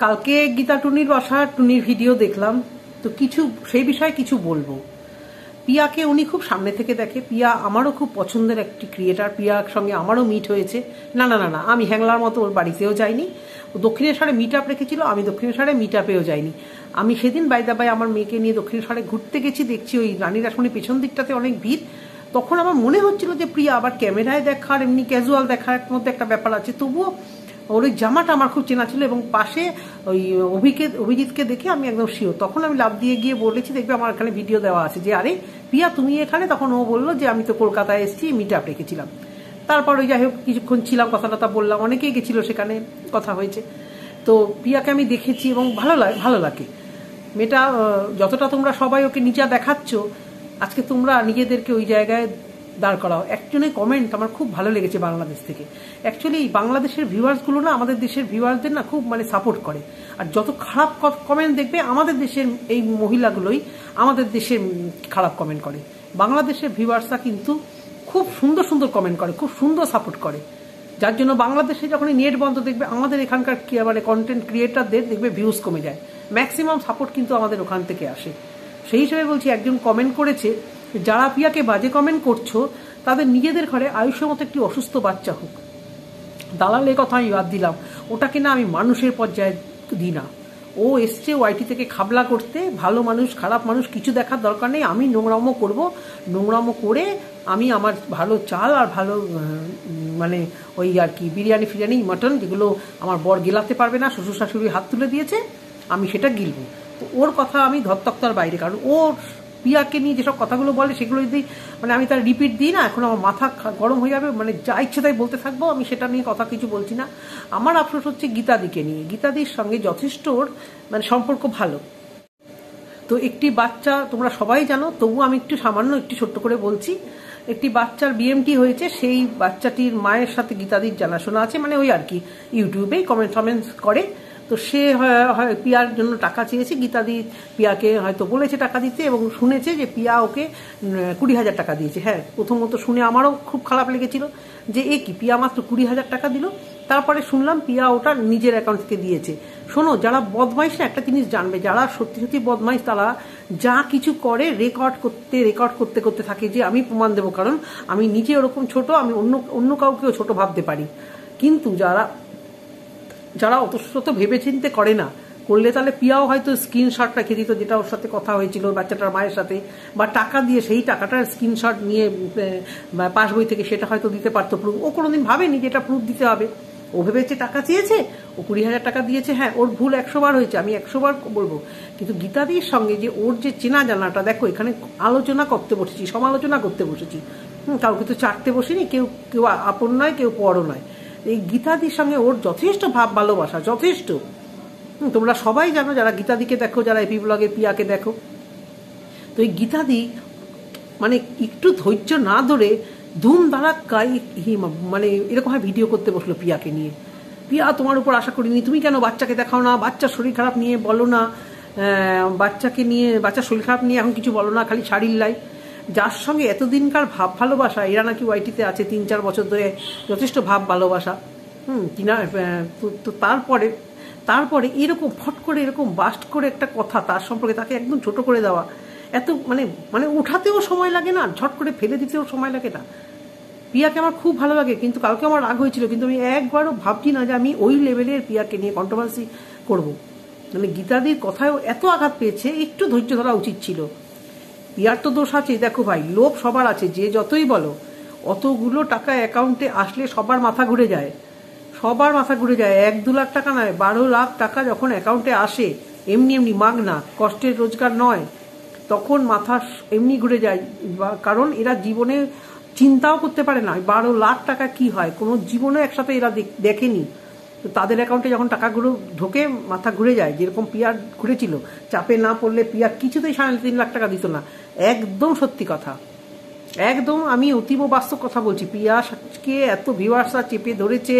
কালকে গীতা টুনির বাসা টুনির ভিডিও দেখলাম, তো কিছু সেই বিষয়ে কিছু বলবো। পিয়াকে উনি খুব সামনে থেকে দেখে। পিয়া আমারও খুব পছন্দের একটি ক্রিয়েটার, পিয়ার সঙ্গে আমারও মিট হয়েছে। না না না না আমি হ্যাংলার মতো ওর বাড়িতেও যাইনি। ও দক্ষিণেশ্বরে মিট আপ রেখেছিল, আমি দক্ষিণেশ্বরে মিট আপেও যাইনি। আমি সেদিন বাইদাবাই আমার মেয়েকে নিয়ে দক্ষিণেশ্বরে ঘুরতে গেছি, দেখছি ওই রানীর আসনের পেছন দিকটাতে অনেক ভিড়। তখন আমার মনে হচ্ছিল যে প্রিয়া আবার ক্যামেরায় দেখার এমনি ক্যাজুয়াল দেখার মধ্যে একটা ব্যাপার আছে, তবুও ওর ওই জামাটা আমার খুব চেনা ছিল এবং পাশে ওই অভিজিৎকে দেখে আমি একদম শিওর। তখন আমি লাভ দিয়ে গিয়ে বলেছি, দেখবে আমার এখানে ভিডিও দেওয়া আছে, যে আরে প্রিয়া তুমি এখানে? তখন ও বললো যে আমি তো কলকাতায় এসেছি, মিট আপ রেখেছিলাম। তারপর ওই যাই হোক কিছুক্ষণ ছিলাম, কথা বললাম, অনেকেই গেছিল সেখানে, কথা হয়েছে। তো প্রিয়াকে আমি দেখেছি এবং ভালো লাগে মেয়েটা। যতটা তোমরা সবাই ওকে নিচা দেখাচ্ছ, আজকে তোমরা নিজেদেরকে ওই জায়গায় দাঁড় করাও। একজনের কমেন্ট আমার খুব ভালো লেগেছে বাংলাদেশ থেকে। অ্যাকচুয়ালি বাংলাদেশের ভিউয়ার্সগুলো না আমাদের দেশের ভিউয়ার্সদের না খুব সাপোর্ট করে, আর যত খারাপ কমেন্ট দেখবে আমাদের দেশের এই মহিলাগুলোই আমাদের দেশের খারাপ কমেন্ট করে। বাংলাদেশের ভিউয়ার্সরা কিন্তু খুব সুন্দর সুন্দর কমেন্ট করে, খুব সুন্দর সাপোর্ট করে, যার জন্য বাংলাদেশে যখন নেট বন্ধ দেখবে আমাদের এখানকার কন্টেন্ট ক্রিয়েটারদের দেখবে ভিউজ কমে যায়। ম্যাক্সিমাম সাপোর্ট কিন্তু আমাদের ওখান থেকে আসে। সেই হিসেবে বলছি, একজন কমেন্ট করেছে, যারা প্রিয়াকে বাজে কমেন্ট করছো তাদের নিজেদের ঘরে আয়ুষ্য মতো একটি অসুস্থ বাচ্চা হোক। দালাল এই কথা আমি বাদ দিলাম, ওটাকে না আমি মানুষের পর্যায়ে দিই না। ও এসছে ওয়াইটি থেকে খাবলা করতে, ভালো মানুষ খারাপ মানুষ কিছু দেখার দরকার নেই। আমি নোংরামো করব, নোংরামো করে আমি আমার ভালো চাল আর ভালো ওই আর কি বিরিয়ানি ফিরিয়ানি মাটন যেগুলো আমার বর গেলাতে পারবে না, শ্বশুর শাশুড়ি হাত তুলে দিয়েছে, আমি সেটা গিলবো। তো ওর কথা আমি ধরতক্তার বাইরে, কারণ ওর পিয়াকে নিয়ে যেসব কথাগুলো বলে সেগুলো যদি আমি তার রিপিট দিই না, এখন আমার মাথা গরম হয়ে যাবে, যা ইচ্ছে তাই বলতে থাকবো। আমি সেটা নিয়ে কথা কিছু বলছি না। আমার আফসোস হচ্ছে গীতাদিকে নিয়ে। গীতাদির সঙ্গে যথেষ্ট ওর সম্পর্ক ভালো। তো একটি বাচ্চা তোমরা সবাই জানো, তবু আমি একটু ছোট্ট করে বলছি। একটি বাচ্চার বিএমটি হয়েছে, সেই বাচ্চাটির মায়ের সাথে গীতাদির জানাশোনা আছে, ওই আর কি ইউটিউবে কমেন্টস করে। তো সে পিয়ার জন্য টাকা চেয়েছে, গীতাদি পিয়াকে হয়তো বলেছে টাকা দিতে এবং শুনেছে যে পিয়া ওকে 20,000 টাকা দিয়েছে। হ্যাঁ, প্রথমত শুনে আমারও খুব খারাপ লেগেছিল যে এ কি, পিয়া মাত্র 20,000 টাকা দিল। তারপরে শুনলাম পিয়া ওটা নিজের অ্যাকাউন্ট থেকে দিয়েছে। শোনো, যারা বদমাইশ না একটা জিনিস জানবে, যারা সত্যি সত্যি বদমাইশ তারা যা কিছু করে রেকর্ড করতে থাকে যে আমি প্রমাণ দেবো, কারণ আমি নিজে ওরকম ছোট, আমি অন্য কাউকেও ছোট ভাবতে পারি। কিন্তু যারা অত ভেবেচিন্তে করে না, করলে তাহলে পিয়াও হয়তো স্ক্রিনশট রেখে দিত যেটা ওর সাথে কথা হয়েছিল বাচ্চাটার মায়ের সাথে, বা টাকা দিয়ে সেই টাকাটার স্ক্রিনশট নিয়ে পাসবই থেকে সেটা হয়তো দিতে পারতো প্রুফ। ও কোনোদিন ভাবেনি যে এটা প্রুফ দিতে হবে। ও ভেবেছে টাকা চেয়েছে, ও 20,000 টাকা দিয়েছে। হ্যাঁ, ওর ভুল 100 বার হয়েছে, আমি 100 বার বলবো। কিন্তু গীতাদির সঙ্গে যে ওর যে চেনা জানাটা, দেখো এখানে আলোচনা করতে বসেছি, সমালোচনা করতে বসেছি, কাউকে তো চাটতে বসিনি, কেউ আপন নয়, কেউ পরও নয়। এই গীতাদির সঙ্গে ওর যথেষ্ট ভাব ভালোবাসা, যথেষ্ট। তোমরা সবাই জানো, যারা গীতাদিকে দেখো, যারা এপি ব্লগে পিয়াকে দেখো। তো এই গীতাদি একটু ধৈর্য না ধরে ধুম ধারাক্কায় এরকম ভিডিও করতে বসলো পিয়াকে নিয়ে। পিয়া, তোমার উপর আশা করিনি, তুমি কেন বাচ্চাকে দেখাও না, বাচ্চার শরীর খারাপ নিয়ে বলো না, বাচ্চার শরীর খারাপ নিয়ে এখন কিছু বলো না, খালি শাড়ির লাই। যার সঙ্গে এতদিনকার ভাব ভালোবাসা, এরা নাকি ওয়াইটিতে আছে 3-4 বছর ধরে, যথেষ্ট ভাব ভালোবাসা। তো তারপরে এরকম ফট করে এরকম বাস্ট করে একটা কথা তার সম্পর্কে, তাকে একদম ছোট করে দেওয়া, এত উঠাতেও সময় লাগে না, ঝট করে ফেলে দিতেও সময় লাগে না। পিয়াকে আমার খুব ভালো লাগে, কিন্তু কালকে আমার রাগ হয়েছিল, কিন্তু আমি একবারও ভাবছি না যে আমি ওই লেভেলের পিয়াকে নিয়ে কন্ট্রোভার্সি করবো। গীতাদির কথায়ও এত আঘাত পেয়েছে, একটু ধৈর্য ধরা উচিত ছিল। পিয়ার তো দোষ আছে, দেখো ভাই, লোভ সবার আছে, যে যতই বলো, অতগুলো টাকা অ্যাকাউন্টে আসলে সবার মাথা ঘুরে যায়, 1-2 লাখ টাকা নয়, 12 লাখ টাকা যখন অ্যাকাউন্টে আসে এমনি মাগনা, কষ্টের রোজগার নয়, তখন মাথা এমনি ঘুরে যায়। কারণ এরা জীবনে চিন্তাও করতে পারে না 12 লাখ টাকা কি হয়, কোনো জীবনে একসাথে এরা দেখেনি। তো তাদের অ্যাকাউন্টে যখন টাকাগুলো ঢোকে মাথা ঘুরে যায়, যেরকম পিয়ার ঘুরেছিল। চাপে না পড়লে পিয়া কিছুতেই 3.5 লাখ টাকা দিত না। একদম সত্যি কথা, একদম আমি অতীব বাস্তব কথা বলছি। পিয়াকে এত ভিউয়ার্সরা চেপে ধরেছে,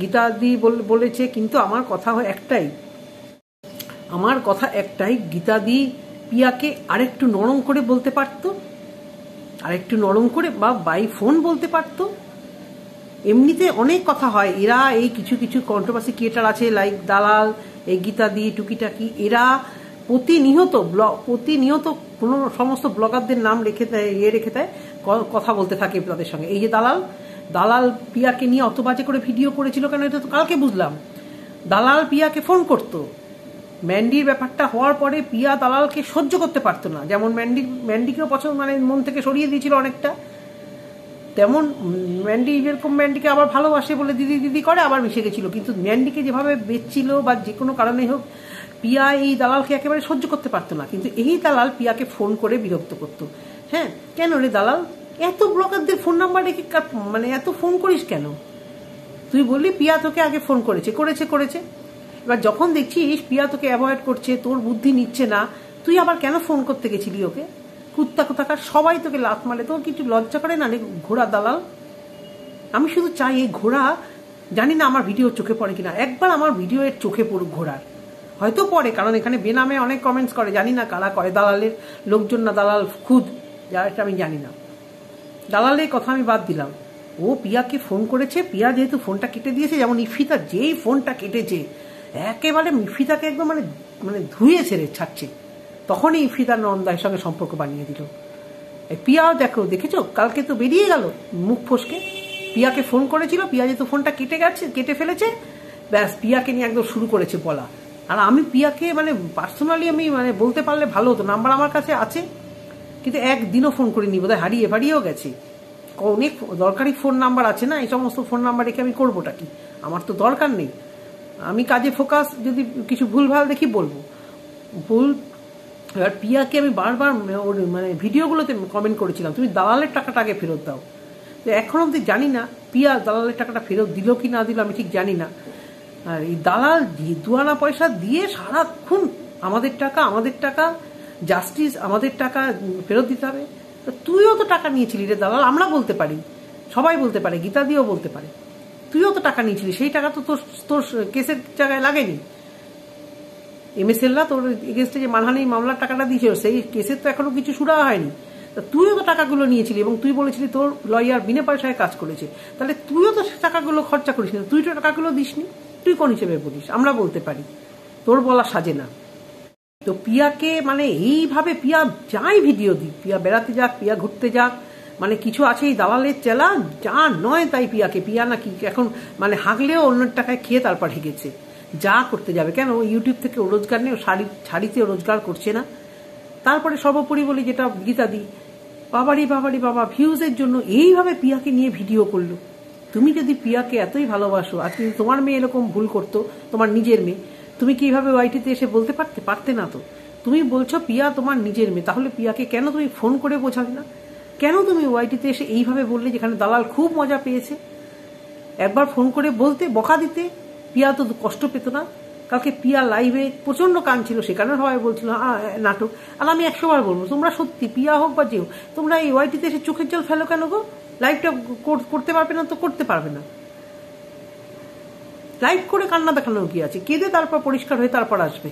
গীতাদি বলেছে, কিন্তু আমার কথা একটাই, গীতাদি পিয়াকে আরেকটু নরম করে বলতে পারতো, আরেকটু নরম করে, বা বাই ফোন বলতে পারতো। এমনিতে অনেক কথা হয়, এরা এই কিছু কিছু কন্ট্রোভার্সি ক্রিয়েটার আছে লাইক দালাল, এই গীতাদি, টুকিটাকি, এরা প্রতিনিয়ত কোনো সমস্ত ব্লগারদের নাম রেখে দেয়, রেখে দেয়, কথা বলতে থাকে তাদের সঙ্গে। এই যে দালাল পিয়াকে নিয়ে অত বাজে করে ভিডিও করেছিল কেন, এটা তো কালকে বুঝলাম। দালাল পিয়াকে ফোন করতো, ম্যান্ডির ব্যাপারটা হওয়ার পরে পিয়া দালালকে সহ্য করতে পারতো না। যেমন ম্যান্ডিকেও পছন্দ, মানে মন থেকে সরিয়ে দিয়েছিল অনেকটা, তেমন ম্যান্ডিকে আবার ভালোবাসে বলে দিদি দিদি করে আবার মিশে গেছিল। কিন্তু ম্যান্ডিকে যেভাবে বেচছিল বা যে কোনো কারণে হোক, পিয়া এই দালালকে একেবারে সহ্য করতে পারতো না। কিন্তু এই দালাল পিয়াকে ফোন করে বিরক্ত করতো। হ্যাঁ, কেন রে দালাল, এত ব্লগারদের ফোন নাম্বার রেখে মানে এত ফোন করিস কেন? তুই বললি পিয়া তোকে আগে ফোন করেছে। এবার যখন দেখছিস পিয়া তোকে অ্যাভয়েড করছে, তোর বুদ্ধি নিচ্ছে না, তুই আবার কেন ফোন করতে গেছিলি ওকে? কুত্তা কোথাকার, সবাই তোকে লাত মারে, তোর কিছু লজ্জা করে না রে ঘোড়া দালাল? আমি শুধু চাই এই ঘোড়া, জানি না আমার ভিডিও চোখে পড়ে কিনা, একবার আমার ভিডিও এর চোখে পড়ুক ঘোড়ার। হয়তো পড়ে, কারণ এখানে বেনামে অনেক কমেন্টস করে, জানি না কারা করে, দালালের লোকজন না দালাল খুদ, যারা এটা আমি জানি না। দালালের কথা আমি বাদ দিলাম, ও পিয়াকে ফোন করেছে, পিয়া যেহেতু ফোনটা কেটে দিয়েছে, যেমন ইফিতা যেই ফোনটা কেটেছে একেবারে ইফিতাকে একদম মানে ধুয়ে ছেড়ে ছাড়ছে, তখনই ইফিতার নন্দার সঙ্গে সম্পর্ক বানিয়ে দিল। পিয়াও দেখেছো কালকে তো বেরিয়ে গেল মুখ ফসকে, পিয়াকে ফোন করেছিল, পিয়া যেহেতু ফোনটা কেটে ফেলেছে, ব্যাস পিয়াকে নিয়ে একদম শুরু করেছে বলা। আর আমি পিয়াকে মানে পার্সোনালি আমি মানে বলতে পারলে ভালো হতো, নাম্বার আমার কাছে আছে, কিন্তু একদিনও ফোন করিনি, বোধহয় হারিয়েও গেছে। অনেক দরকারি ফোন নাম্বার আছে না, এই সমস্ত ফোন নাম্বার রেখে আমি করবোটা কি, আমার তো দরকার নেই। আমি কাজে ফোকাস, যদি কিছু ভুলভাল দেখি বলবো ভুল। এবার পিয়াকে আমি বারবার ওর মানে ভিডিওগুলোতে কমেন্ট করেছিলাম, তুমি দালালের টাকাটা আগে ফেরত দাও। তো এখন অব্দি জানি না পিয়া দালালের টাকাটা ফেরত দিল কি না দিল, আমি ঠিক জানি না। আর এই দালাল দুয়ানা পয়সা দিয়ে সারাক্ষণ আমাদের টাকা জাস্টিস, আমাদের টাকা ফেরত দিতে হবে। তো তুইও তো টাকা নিয়েছিলি রে দালাল, আমরা বলতে পারি, সবাই বলতে পারে, গীতা দিয়েও বলতে পারে, তুইও তো টাকা নিয়েছিলি, সেই টাকা তো তোর কেসের জায়গায় লাগেনি। MSLরা তোর এগেনস্টে যে মানহানি মামলার টাকাটা দিয়েছিল, সেই কেসের তো এখনো কিছু শুরু হয়নি। তা তুইও তো টাকাগুলো নিয়েছিলি, এবং তুই বলেছিলি তোর লয়ার বিনা পয়সায় কাজ করেছে, তাহলে তুইও তো টাকাগুলো খরচা করিস না, তুই তো টাকাগুলো দিসনি, তুই কোন হিসেবে বলিস? আমরা বলতে পারি, তোর বলা সাজে না। তো পিয়াকে মানে এইভাবে পিয়া যাই ভিডিও দিক, পিয়া বেড়াতে যাক, পিয়া ঘুরতে যাক, মানে কিছু আছে এই দালালের চেলা, যা নয় তাই পিয়া নাকি এখন মানে হাগলেও অন্যের টাকায় খেয়ে তারপর হেগেছে, যা করতে যাবে। কেন ইউটিউব থেকে রোজগার নেই, শাড়িতে রোজগার করছে না? তারপরে সর্বোপরি বলি যেটা গীতা দি, বাবা ভিউজের জন্য এইভাবে পিয়াকে নিয়ে ভিডিও করলো। তুমি যদি পিয়াকে এতই ভালোবাসো, আর যদি তোমার মেয়ে এরকম ভুল করতো, তোমার নিজের মেয়ে, তুমি কি এইভাবে ওয়াইটিতে এসে বলতে পারতে না তো? তুমি বলছো পিয়া তোমার নিজের মেয়ে, তাহলে পিয়াকে কেন তুমি ফোন করে বোঝাবে না? কেন তুমি ওয়াইটিতে এসে এইভাবে বললে, যেখানে দালাল খুব মজা পেয়েছে? একবার ফোন করে বলতে, বকা দিতে, পিয়া তো কষ্ট পেত না। কালকে পিয়া লাইভে প্রচন্ড কাঁদছিল, সেখানে সবাই বলছিল নাটক। আর আমি 100 বার বলবো, তোমরা সত্যি পিয়া হোক বা যেও, তোমরা এই ওয়াইটিতে এসে চোখের জল ফেলো কেন গো? লাইভটা করতে পারবে না তো করতে পারবে না, লাইভ করে কান্না দেখানোর কি আছে? কেঁদে তারপর পরিষ্কার হয়ে তারপর আসবে।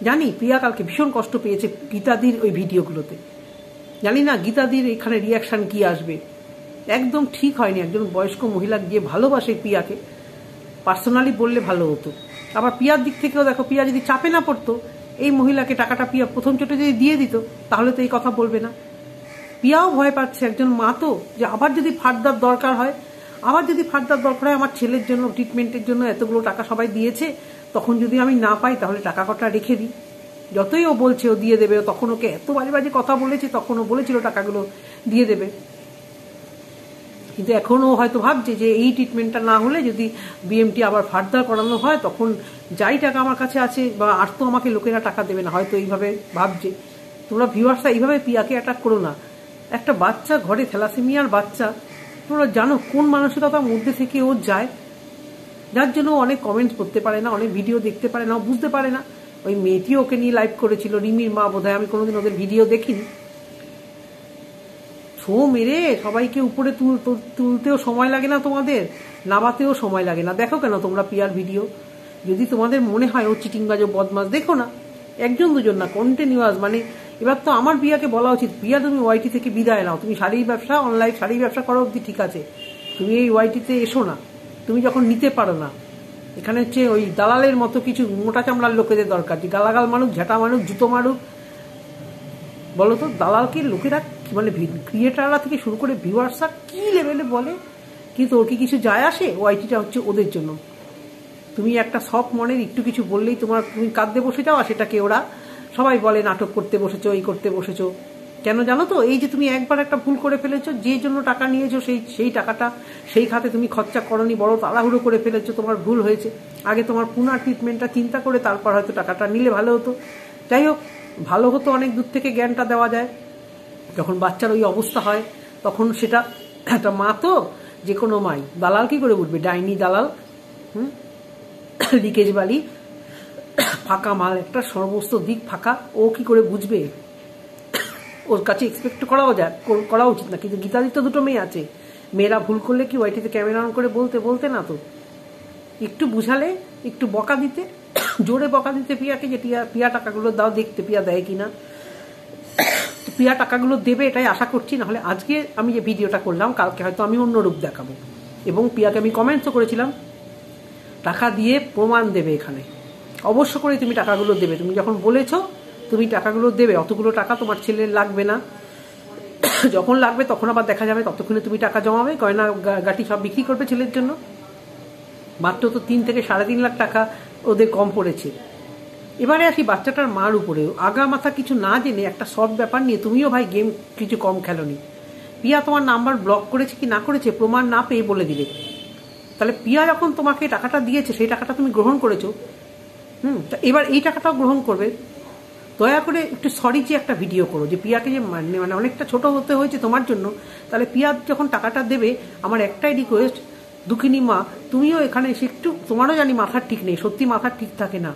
জানি পিয়া কালকে ভীষণ কষ্ট পেয়েছে গীতাদির ওই ভিডিওগুলোতে, জানি না গীতাদির এখানে রিয়াকশন কি আসবে। একদম ঠিক হয়নি, একজন বয়স্ক মহিলা যে ভালোবাসে পিয়াকে, পার্সোনালি বললে ভালো হতো। আবার পিয়ার দিক থেকেও দেখো, পিয়া যদি চাপে না পড়তো, এই মহিলাকে টাকাটা পিয়া প্রথম চোটে যদি দিয়ে দিত, তাহলে তো এই কথা বলবে না। পিয়াও ভয় পাচ্ছে, একজন মা তো, যে আবার যদি ফার্দার দরকার হয়, আমার ছেলের জন্য ট্রিটমেন্টের জন্য এতগুলো টাকা সবাই দিয়েছে, তখন যদি আমি না পাই তাহলে টাকা কটা রেখে দিই। যতই ও বলছে ও দিয়ে দেবে, তখন ওকে এত বাজে কথা বলেছে, তখন ও বলেছিল টাকাগুলো দিয়ে দেবে, কিন্তু এখনও হয়তো ভাবছে যে এই ট্রিটমেন্টটা না হলে যদি BMT আবার ফার্দার করানো হয়, তখন যাই টাকা আমার কাছে আছে বা আর তো আমাকে লোকেরা টাকা দেবে না, হয়তো এইভাবে ভাবছে। তোমরা ভিউয়ার্সরা এইভাবে পিয়াকে অ্যাটাক করো না। একটা বাচ্চা ঘরে, থ্যালাসেমিয়ার বাচ্চা, তোমরা জানো কোন মানসিকতার মধ্যে থেকে ও যায়, যার জন্য অনেক কমেন্টস করতে পারে না, অনেক ভিডিও দেখতে পারে না, বুঝতে পারে না। ওই মেয়েটিও ওকে নিয়ে লাইভ করেছিল, রিমির মা বোধহয়, আমি কোনোদিন ওদের ভিডিও দেখিনি। ছো মেরে সবাইকে উপরে তুলতেও সময় লাগে না তোমাদের, নামাতেও সময় লাগে না। দেখো কেন তোমরা পিয়ার ভিডিও? যদি তোমাদের মনে হয় ও চিটিংবাজ ও বদমাস, দেখো না, একজন দুজন না, কন্টিনিউয়াস। মানে এবার তো আমার পিয়াকে বলা উচিত, পিয়া তুমি ওয়াইটি থেকে বিদায় নাও, তুমি শাড়ির ব্যবসা, অনলাইন শাড়ির ব্যবসা করো অব্দি ঠিক আছে, তুমি এই ওয়াইটিতে এসো না, তুমি যখন নিতে পারো না। এখানে হচ্ছে ওই দালালের মতো কিছু মোটা চামড়ার লোকেদের দরকার, যে গালাগাল মানুষ, ঝাঁটা মানুষ, জুতো মারুক। বলো তো দালালকে লোকেরা মানে ক্রিয়েটাররা থেকে শুরু করে ভিউয়ার্সরা কি লেভেলে বলে, কিন্তু ওর কি কিছু যায় আসে? ওয়াইটিটা হচ্ছে ওদের জন্য। তুমি একটা সফট মনের একটু কিছু বললেই তুমি কাঁদতে বসে যাও, আর সেটাকে ওরা সবাই বলে নাটক করতে বসেছো, এই করতে বসেছো। কেন জানো তো? এই যে তুমি একবার একটা ভুল করে ফেলেছো, যে জন্য টাকা নিয়েছো সেই টাকাটা সেই খাতে তুমি খরচা করনি, বড় তাড়াহুড়ো করে ফেলেছো, তোমার ভুল হয়েছে। আগে তোমার পুনর ট্রিটমেন্টটা চিন্তা করে তারপর হয়তো টাকাটা নিলে ভালো হতো। যাই হোক, ভালো হতো, অনেক দূর থেকে জ্ঞানটা দেওয়া যায়। যখন বাচ্চার ওই অবস্থা হয় তখন সেটা একটা মা তো, যে কোনো মাই, দালাল কি করে বুঝবে? ডাইনি দালাল, লিকেজ বালি, ফাঁকা মাল, একটা সমস্ত দিক ফাঁকা, ও কি করে বুঝবে? ওর কাছে এক্সপেক্ট করা উচিত না। কিন্তু গীতাদির তো দুটো মেয়ে আছে, মেয়েরা ভুল করলে কি ওয়াইটিতে ক্যামেরা অন করে বলতে না তো? একটু বুঝালে, একটু বকা দিতে, জোরে বকা দিতে পিয়াকে, যে পিয়া টাকাগুলো দাও, দেখতে পিয়া দেয় কিনা। পিয়া টাকাগুলো দেবে এটাই আশা করছি, নাহলে আজকে আমি যে ভিডিওটা করলাম কালকে হয়তো আমি অন্য রূপ দেখাবো। এবং পিয়াকে আমি কমেন্টসও করেছিলাম, টাকা দিয়ে প্রমাণ দেবে এখানে, অবশ্য করে তুমি টাকাগুলো দেবে। তুমি যখন বলেছো তুমি টাকাগুলো দেবে, অতগুলো টাকা তোমার ছেলের লাগবে না, যখন লাগবে তখন আবার দেখা যাবে, ততক্ষণে তুমি টাকা জমাবে, গয়না গাটি সব বিক্রি করবে ছেলের জন্য। মাত্র তো 3 থেকে 3.5 লাখ টাকা ওদের কম পড়েছে। এবারে আসি বাচ্চাটার মার উপরেও, আগা মাথা কিছু না জেনে একটা সব ব্যাপার নিয়ে তুমিও ভাই গেম কিছু কম খেলোনি। পিয়া তোমার নাম্বার ব্লক করেছে কি না করেছে প্রমাণ না পেয়ে বলে দিলে। তাহলে পিয়া যখন তোমাকে টাকাটা দিয়েছে সেই টাকাটা তুমি গ্রহণ করেছো, তা এবার এই টাকাটাও গ্রহণ করবে। দয়া করে একটু সরি যে একটা ভিডিও করো, যে পিয়াকে যে মানে অনেকটা ছোট হতে হয়েছে তোমার জন্য। তাহলে পিয়া যখন টাকাটা দেবে, আমার একটাই রিকোয়েস্ট, দুঃখিনী মা তুমিও এখানে এসে একটু, তোমারও জানি মাথার ঠিক নেই, সত্যি মাথার ঠিক থাকে না।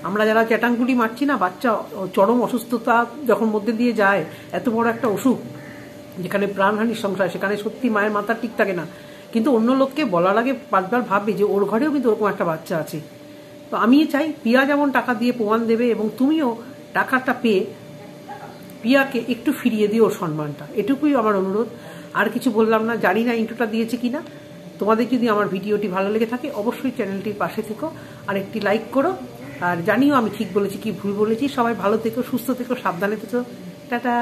আমরা যারা চ্যাটাঙ্গুলি মারছি না, বাচ্চা চরম অসুস্থতা যখন মধ্যে দিয়ে যায়, এত বড় একটা অসুখ যেখানে প্রাণহানির সংশয়, সেখানে সত্যি মায়ের মাথা ঠিক থাকে না। কিন্তু অন্য লোককে বলার আগে 5 বার ভাববে যে ওর ঘরেও কিন্তু ওরকম একটা বাচ্চা আছে। তো আমি চাই পিয়া যেমন টাকা দিয়ে প্রমাণ দেবে, এবং তুমিও টাকাটা পেয়ে পিয়াকে একটু ফিরিয়ে দিও ওর সম্মানটা, এটুকুই আমার অনুরোধ। আর কিছু বললাম না, জানি না ইন্ট্রোটা দিয়েছে কিনা। তোমাদের যদি আমার ভিডিওটি ভালো লেগে থাকে অবশ্যই চ্যানেলটির পাশে থেকো আর একটি লাইক করো। আর জানিও আমি ঠিক বলেছি কি ভুল বলেছি। সবাই ভালো থেকো, সুস্থ থেকো, সাবধানে থেকো। টাটা।